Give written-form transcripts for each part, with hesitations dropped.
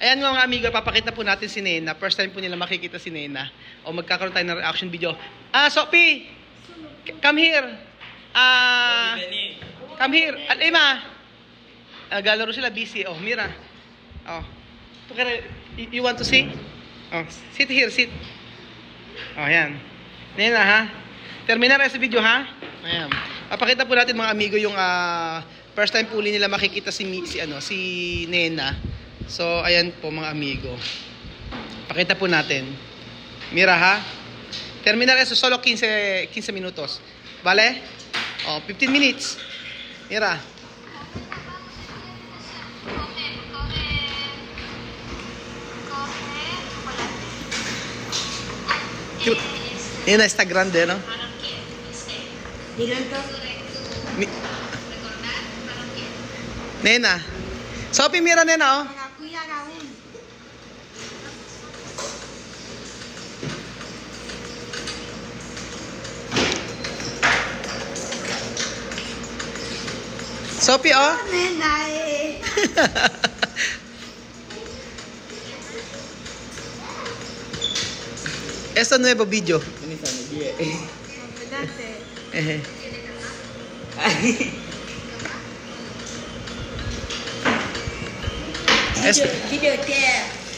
Ayan mga amigo, papakita po natin si Nena. First time po nila makikita si Nena. O magkakaroon tayo ng reaction video. Sophie! Come here! Come here! Alima! Galaro sila, busy. Oh, Mira. Oh. You want to see? Oh, sit here, sit. Oh, ayan. Nena, ha? Terminar sa video, ha? Ayan. Papakita po natin mga amigo yung first time po nila makikita si Nena. So, ayan po mga amigo. Pakita po natin. Mira, ha? Terminar eso solo 15 minutos. Vale? Oh, 15 minutes. Mira. Nena está grande, ¿no? Nena. Sophie, mira, Nena, oh. Sophie, oh. Este nuevo video.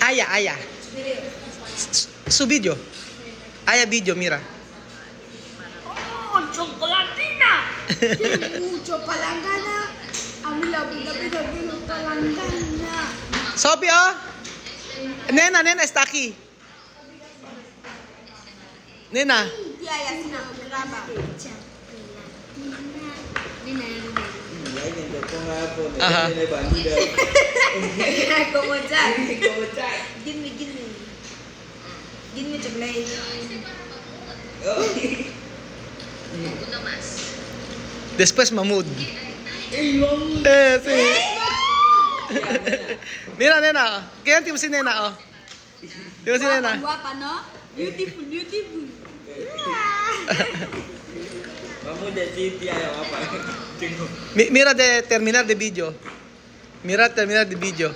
Aya. Su video. Aya video, mira. Oh, chocolatina. Tiene mucho palangana. A mí la vida me palangana. Sophie, oh. Nena está aquí. Nena. Ajá. Como Jack. Give me chocolate. Después Mahmoud. Sí. Mira, Nena. ¿Qué tipo si Nena, oh? Tipo si Nena. Guapa, ¿no? Beautiful. Mira de terminar de video. Mira terminar de video.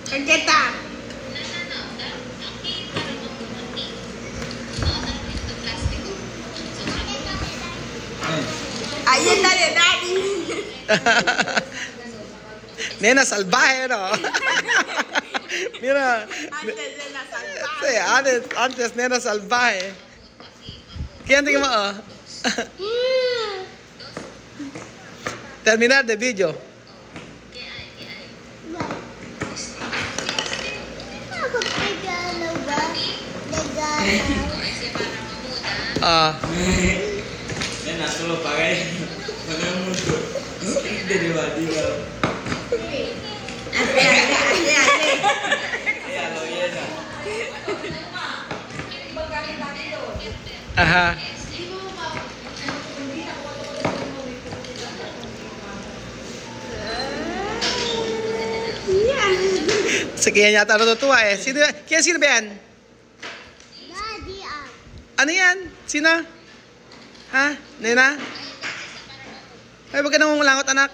¿Qué tal? Ahí está de Daddy. Nena salvaje, ¿no? Mira. Antes Nena salvaje. Sí, antes Nena salvaje. ¿Quién te llama? Terminar de video. Nena solo pagai. Mana muncul. Dari wadiwa. Aha. Sekian yata natutuwa eh. Kaya sino ba yan? Daddy. Ano yan? Sino? Ha? Nena? Ay, wag ka nang langot, anak.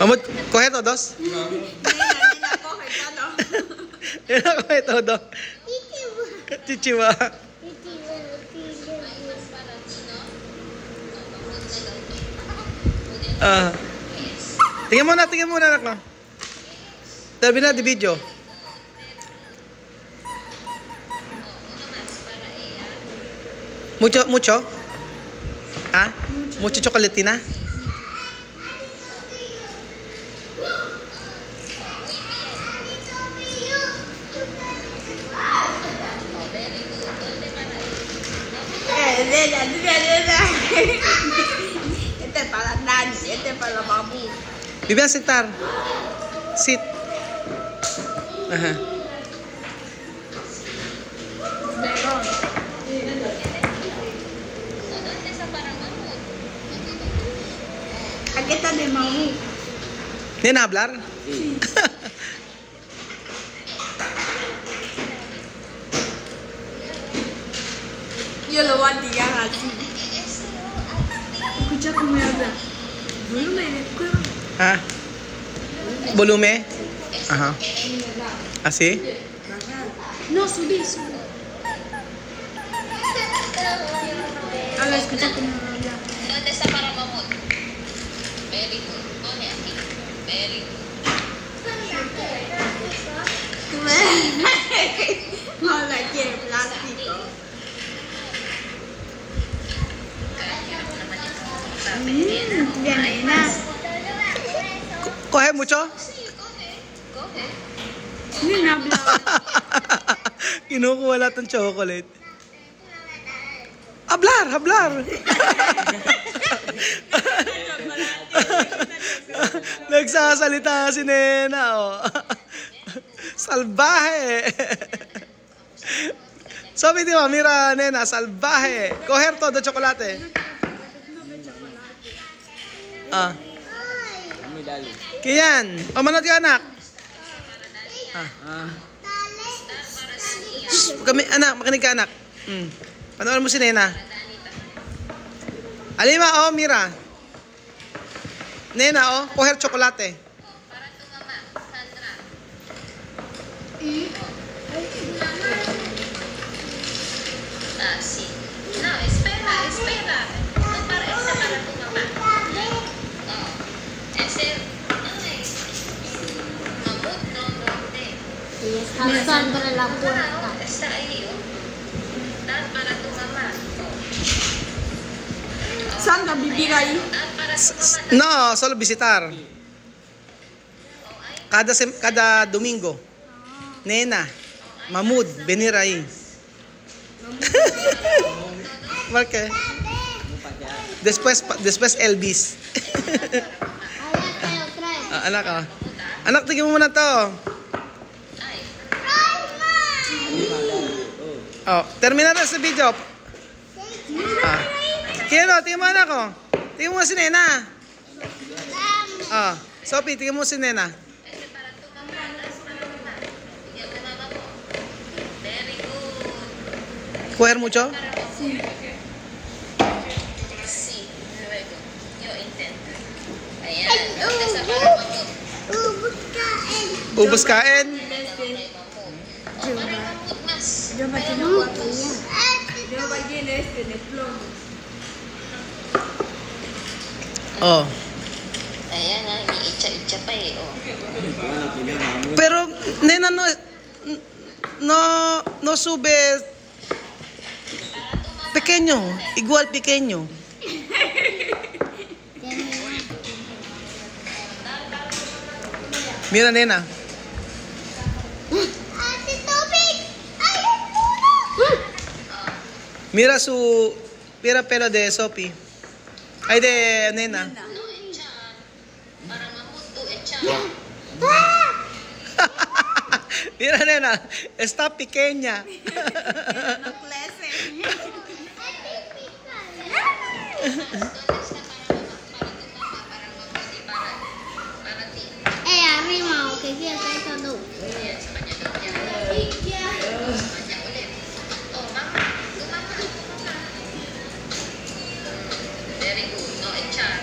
Mahmoud, coge todos. Nena coge todo. Nena, coge todo. Chichiwa. Tingnan muna, anak mo. Terminar di video. Mucho? Ha? Mucho chocolatina? Nena. Este es para Nani, este es para Mamu. Vivian, sentar. Sit. Ajá. Aquí está de Mamu. ¿Nena hablar? Sí. así. Escucha cómo me habla. Volumen, escucha. Ah. Volume. Ajá. ¿Así? No, subí, subí. Ahora escucha cómo me habla. ¿Dónde está para mamut? Very good. Pone aquí. Very good. Hola, quiero plástico. Bien, nena. ¿Coge mucho? Coge. Nena habla. Kinukuha lahat ng chocolate. Hablar, hablar. Nagsasalita si Nena, oh. Salvaje. Sabi di ba, mira, Nena, salvaje. Coger todo chocolate. Ah. Kami dali. Kiyan. O, manot ka, anak. Kami, anak, makinig ka, anak. Panoorin mo si Nena. Alima, oh, mira. Nena, oh, coger chocolate. Para tu mama, Sandra. Ah, sí. No, espera, espera. No, para ese para tu mamá. No. Ese, no es. Mamut, no, ¿dónde? Y está Sandra en la puerta. No, está ahí, oh. Dad para tu mamá. Sandra, vivir ahí. Dad para tu mamá. No, solo visitar. Kada domingo. Nena, Mahmoud, venir ahí. ¿Por qué? Después Elvis. Ah, anak, oh. Anak, tingin mo muna to. Oh, termina na sa video. Ah. Tingin mo anak ko. Tingin mo si Nena. Ah, Sophie, tingin mo si Nena. Ese para tu mamá, das para mamá. Bigyan mo mama mo. Very good. Coger mucho? Sí, luego. Yo intento. Ayan. ¿Dónde está para mamut? Ubus kain. Kay mamut. Oh, para mamut mas. Yo me Pero quiero mamut. Yo voy en este de plomo. Oh. Ayan nga, iniitsa-itsa pa eh. Oh. Pero Nena no sube pequeño, igual pequeño. Mira Nena. Mira pelo de Sophie. Ay de Nena. No, echan. Para mamut to, echan. Mira Nena, está pequeña. ¿Dónde está para mamá? Para tu mamá, para mamut y para ti. Arriba, que quiero hacer todo. Ayan, sa kanya daw yan. Sa kanya ulit. Oh, mama. Tu mama. Very good. No, echan.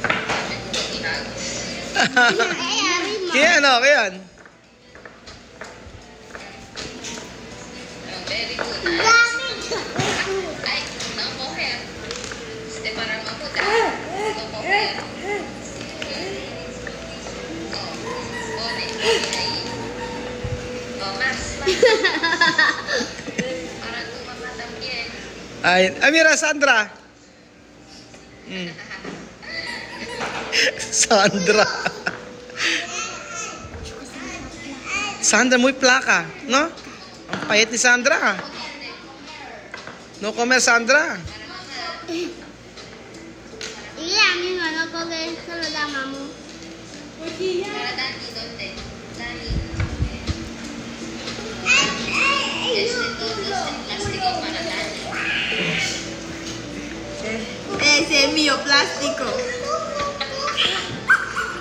Sabi ko, ihagos. Kaya ano, kaya? Oh, very good. Ay, no coger. Este para mamut. No coger. Oh, pone ahí. Oh, más. Para tu mamá también. Ay, mira Sandra. Sandra. Sandra muy placa, ¿no? Ang payat ni Sandra. No comer Sandra. Y a mí no coge, solo da mamu. Para Dani, ¿dónde? Dani. Este todo es el plástico para Dani. Ese es mío plástico.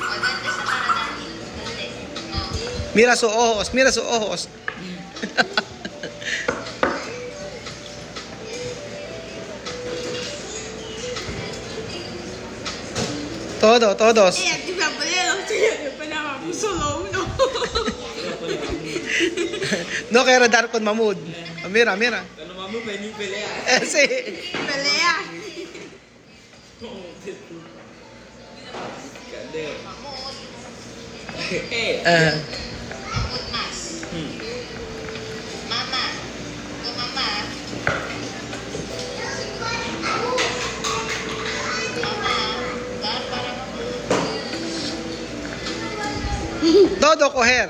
¿O dónde está para Dani? ¿Dónde? Oh. Mira sus ojos, mira sus ojos. Todos. di ba pala lang siya? Di ba naman po solo, no? No quiero dar con Mahmoud. Mira. Kalau mamu penny pelea. Sí. Pelea. Kade. Mahmoud mas. Mama. Ito mama. Mama. Dar para Mahmoud. Todo coger.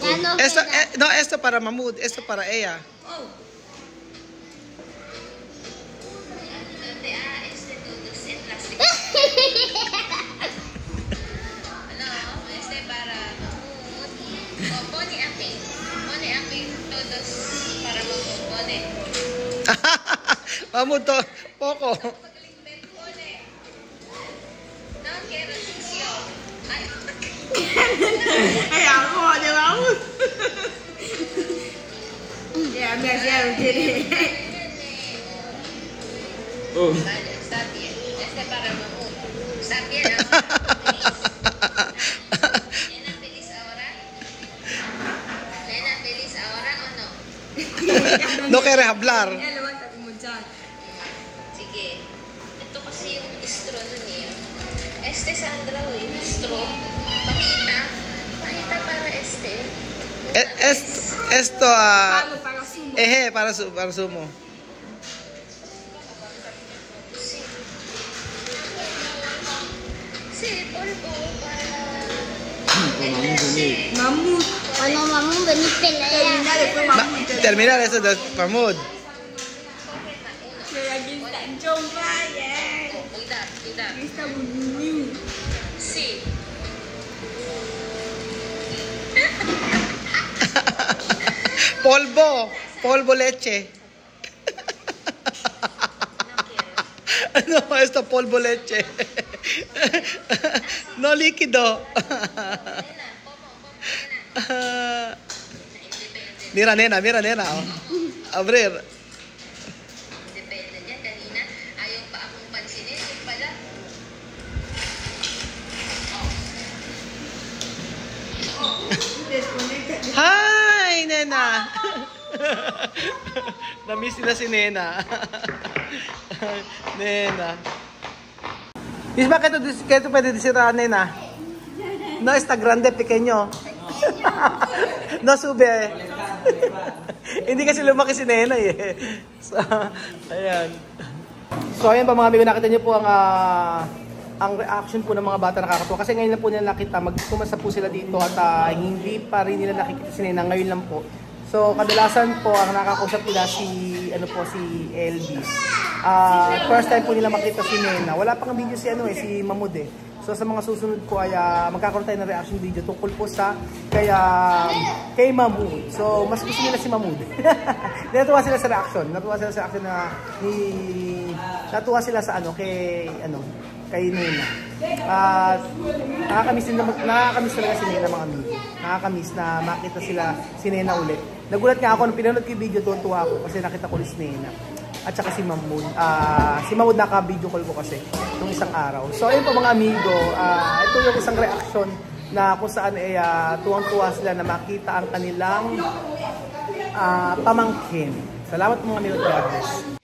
Ya no Esto, queda. no, esto para Mahmoud, esto para ella. Oh. Todos en plastic. Ano? Este para Mahmoud. O, Bonnie Aki. Bonnie Aki. Todos para Mahmoud. Bonnie. Mahmoud to, poco. Bonnie. No quiero sucio. Ay. Ay, ako, di ba? Yeah, me hacía un Oh. Vale, está bien. Este para Mahmoud. Está bien. ¿Nena feliz ahora? ¿Nena feliz ahora o no? No quiere hablar. levanta como dyan. Sige. Ito kasi yung straw nun eh. Este Sandra, yung straw. Pakita para este. Esto, Para sumo. para sumo. Sí, polvo para... Kalau mamu penny. Mamut. Cuando mamá vení pelea. Terminar después mamut. Terminar eso de Mahmoud. Kaya ginta jong raya. Cuidado, cuidado. Ginta bunyiw. Sí. Polvo leche. No quiero. No, esto polvo leche. No líquido. Nena, como, nena. Mira, nena. Oh. Abrir. Depende niya. Kanina, ayaw pa akong pansinin. Yung pala. Hi, nena. Namiss nila si nena. Nena. Is ba kayo pwede disiraan, nena? No, está grande, pequeño. No sube. Hindi kasi lumaki si nena eh. So, ayan. So, ayan pa mga amigo, nakita niyo po ang reaction po ng mga bata nakakatuwa. Kasi ngayon lang po nila nakita, magkumasa po sila dito at hindi pa rin nila nakikita si nena, ngayon lang po. So, kadalasan po ang nakakausap nila si Elvis. First time po nila makita si nena. Wala pang video si si Mahmoud eh. So sa mga susunod po ay magkakaroon tayo ng reaction video tungkol po sa kay Mahmoud. So mas gusto nila si Mahmoud. Natuwa sila sa reaction. Natuwa sila sa reaction natuwa sila sa kay Nena. Nakakamiss talaga si Nena, mga amigo. Nakakamiss na makita si Nena ulit. Nagulat nga ako nung pinanood ko yung video, tuwa ako kasi nakita ko si Nena. At saka si Mahmoud. Si Mahmoud naka-video call ko kasi nung isang araw. So ayun po mga amigo, ito yung isang reaction na kung saan tuwang-tuwa sila na makita ang kanilang pamangkin. Salamat po mga amigo. God bless.